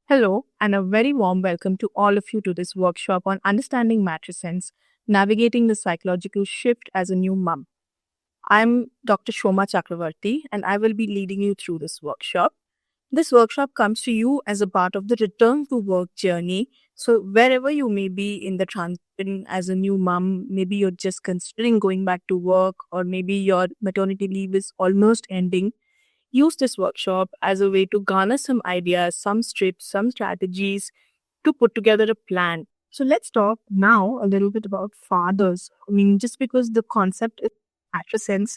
Hello, and a very warm welcome to all of you to this workshop on understanding matrescence, navigating the psychological shift as a new mum. I'm Dr. Shoma Chakravarti, and I will be leading you through this workshop. This workshop comes to you as a part of the return to work journey. So, wherever you may be in the transition as a new mom, maybe you're just considering going back to work, or maybe your maternity leave is almost ending. Use this workshop as a way to garner some ideas, some strips, some strategies to put together a plan. So let's talk now a little bit about fathers. I mean, just because the concept is matrescence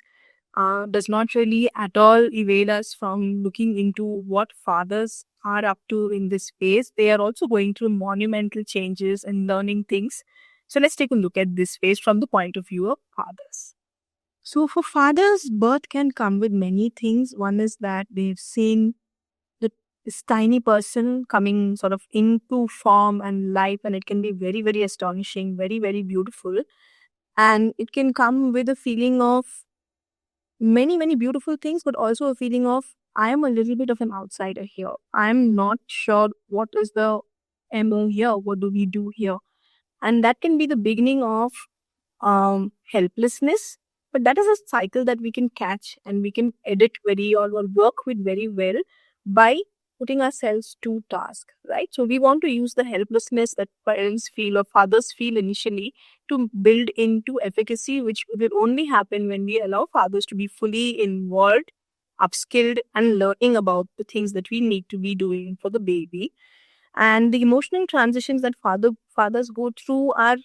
does not really at all evade us from looking into what fathers are up to in this phase. They are also going through monumental changes and learning things. So let's take a look at this phase from the point of view of fathers. So for fathers, birth can come with many things. One is that they've seen this tiny person coming sort of into form and life, and it can be very, very astonishing, very, very beautiful. And it can come with a feeling of many, many beautiful things, but also a feeling of I am a little bit of an outsider here. I'm not sure what is the MO here, what do we do here? And that can be the beginning of helplessness. But that is a cycle that we can catch and we can edit very or work with very well by putting ourselves to task, right? So we want to use the helplessness that parents feel or fathers feel initially to build into efficacy, which will only happen when we allow fathers to be fully involved, upskilled, and learning about the things that we need to be doing for the baby. And the emotional transitions that fathers go through are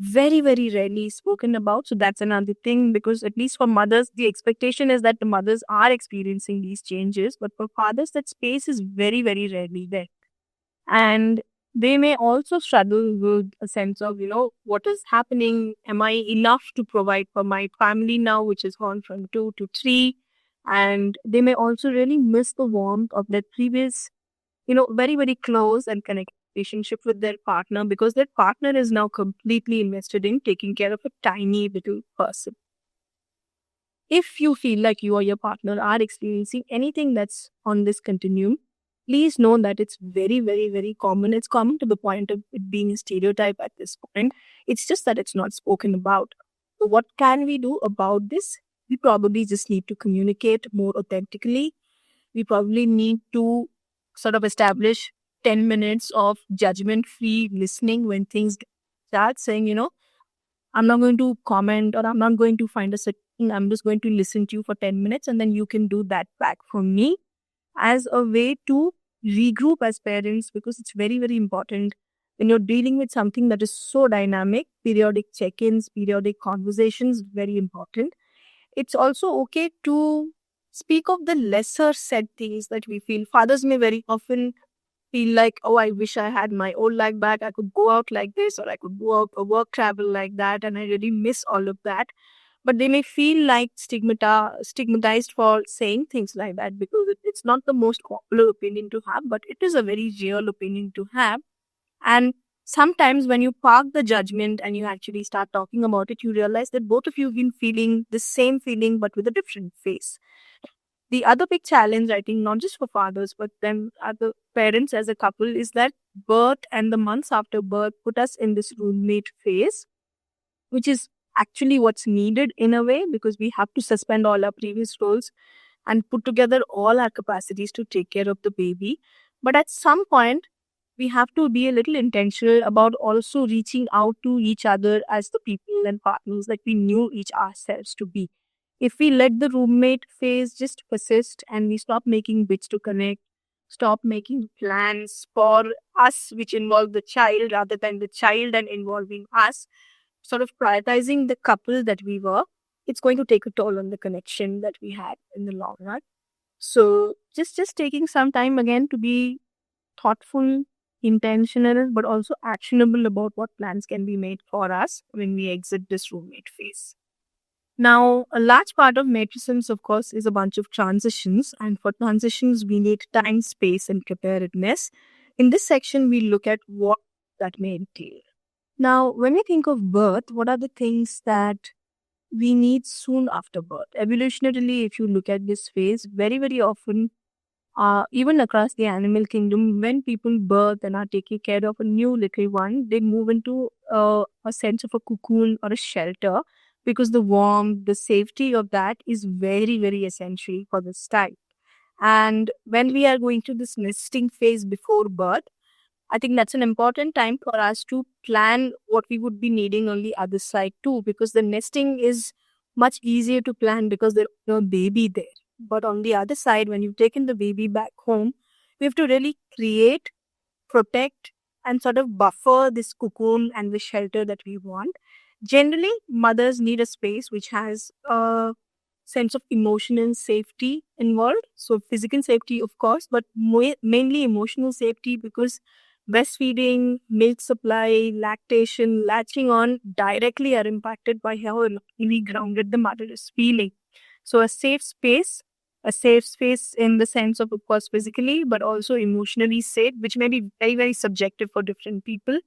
very, very rarely spoken about. So that's another thing, because at least for mothers, the expectation is that the mothers are experiencing these changes. But for fathers, that space is very, very rarely there. And they may also struggle with a sense of, what is happening? Am I enough to provide for my family now, which has gone from 2 to 3? And they may also really miss the warmth of their previous, very, very close and connected relationship with their partner, because their partner is now completely invested in taking care of a tiny little person. If you feel like you or your partner are experiencing anything that's on this continuum, please know that it's very, very, very common. It's common to the point of it being a stereotype at this point. It's just that it's not spoken about. So, what can we do about this? We probably just need to communicate more authentically. We probably need to sort of establish 10 minutes of judgment free listening when things start saying, I'm not going to comment or I'm not going to find a setting. I'm just going to listen to you for 10 minutes and then you can do that back for me, as a way to regroup as parents, because it's very, very important when you're dealing with something that is so dynamic. Periodic check ins, periodic conversations, very important. It's also okay to speak of the lesser said things that we feel. Fathers may very often feel like, oh, I wish I had my old life back. I could go out like this, or I could go out or work travel like that. And I really miss all of that. But they may feel like stigmatized for saying things like that, because it's not the most popular opinion to have, but it is a very real opinion to have. And sometimes when you park the judgment and you actually start talking about it, you realize that both of you have been feeling the same feeling, but with a different face. The other big challenge, I think, not just for fathers, but then other parents as a couple, is that birth and the months after birth put us in this roommate phase, which is actually what's needed in a way, because we have to suspend all our previous roles and put together all our capacities to take care of the baby. But at some point, we have to be a little intentional about also reaching out to each other as the people and partners that we knew each ourselves to be. If we let the roommate phase just persist and we stop making bits to connect, stop making plans for us which involve the child rather than the child and involving us, sort of prioritizing the couple that we were, it's going to take a toll on the connection that we had in the long run. So just taking some time again to be thoughtful, intentional, but also actionable about what plans can be made for us when we exit this roommate phase. Now, a large part of matrescence, of course, is a bunch of transitions. And for transitions, we need time, space, and preparedness. In this section, we look at what that may entail. Now, when we think of birth, what are the things that we need soon after birth? Evolutionarily, if you look at this phase, very, very often Even across the animal kingdom, when people birth and are taking care of a new little one, they move into a sense of a cocoon or a shelter, because the warmth, the safety of that is very, very essential for this time. And when we are going through this nesting phase before birth, I think that's an important time for us to plan what we would be needing on the other side too, because the nesting is much easier to plan because there's no baby there. But on the other side, when you've taken the baby back home, we have to really create, protect, and sort of buffer this cocoon and the shelter that we want. Generally, mothers need a space which has a sense of emotional safety involved. So, physical safety, of course, but mainly emotional safety, because breastfeeding, milk supply, lactation, latching on directly are impacted by how really grounded the mother is feeling. So, a safe space in the sense of course, physically, but also emotionally safe, which may be very, very subjective for different people.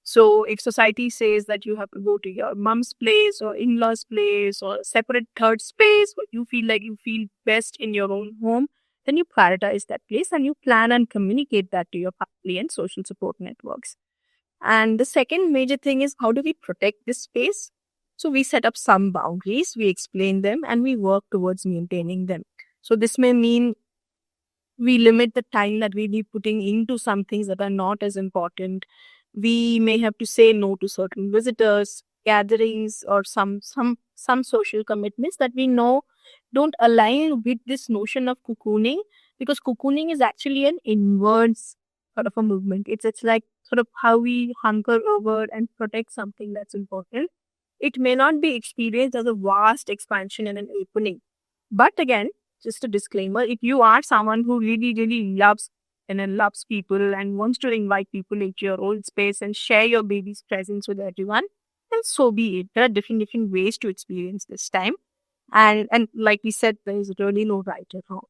So, if society says that you have to go to your mom's place or in law's place or a separate third space where you feel like you feel best in your own home, then you prioritize that place and you plan and communicate that to your family and social support networks. And the second major thing is, how do we protect this space? So we set up some boundaries, we explain them, and we work towards maintaining them. So this may mean we limit the time that we be putting into some things that are not as important. We may have to say no to certain visitors, gatherings, or some social commitments that we know don't align with this notion of cocooning, because cocooning is actually an inwards sort of a movement. It's like sort of how we hunker over and protect something that's important. It may not be experienced as a vast expansion and an opening. But again, just a disclaimer, if you are someone who really, really loves and then loves people and wants to invite people into your own space and share your baby's presence with everyone, then so be it. There are different ways to experience this time. And like we said, there is really no right or wrong.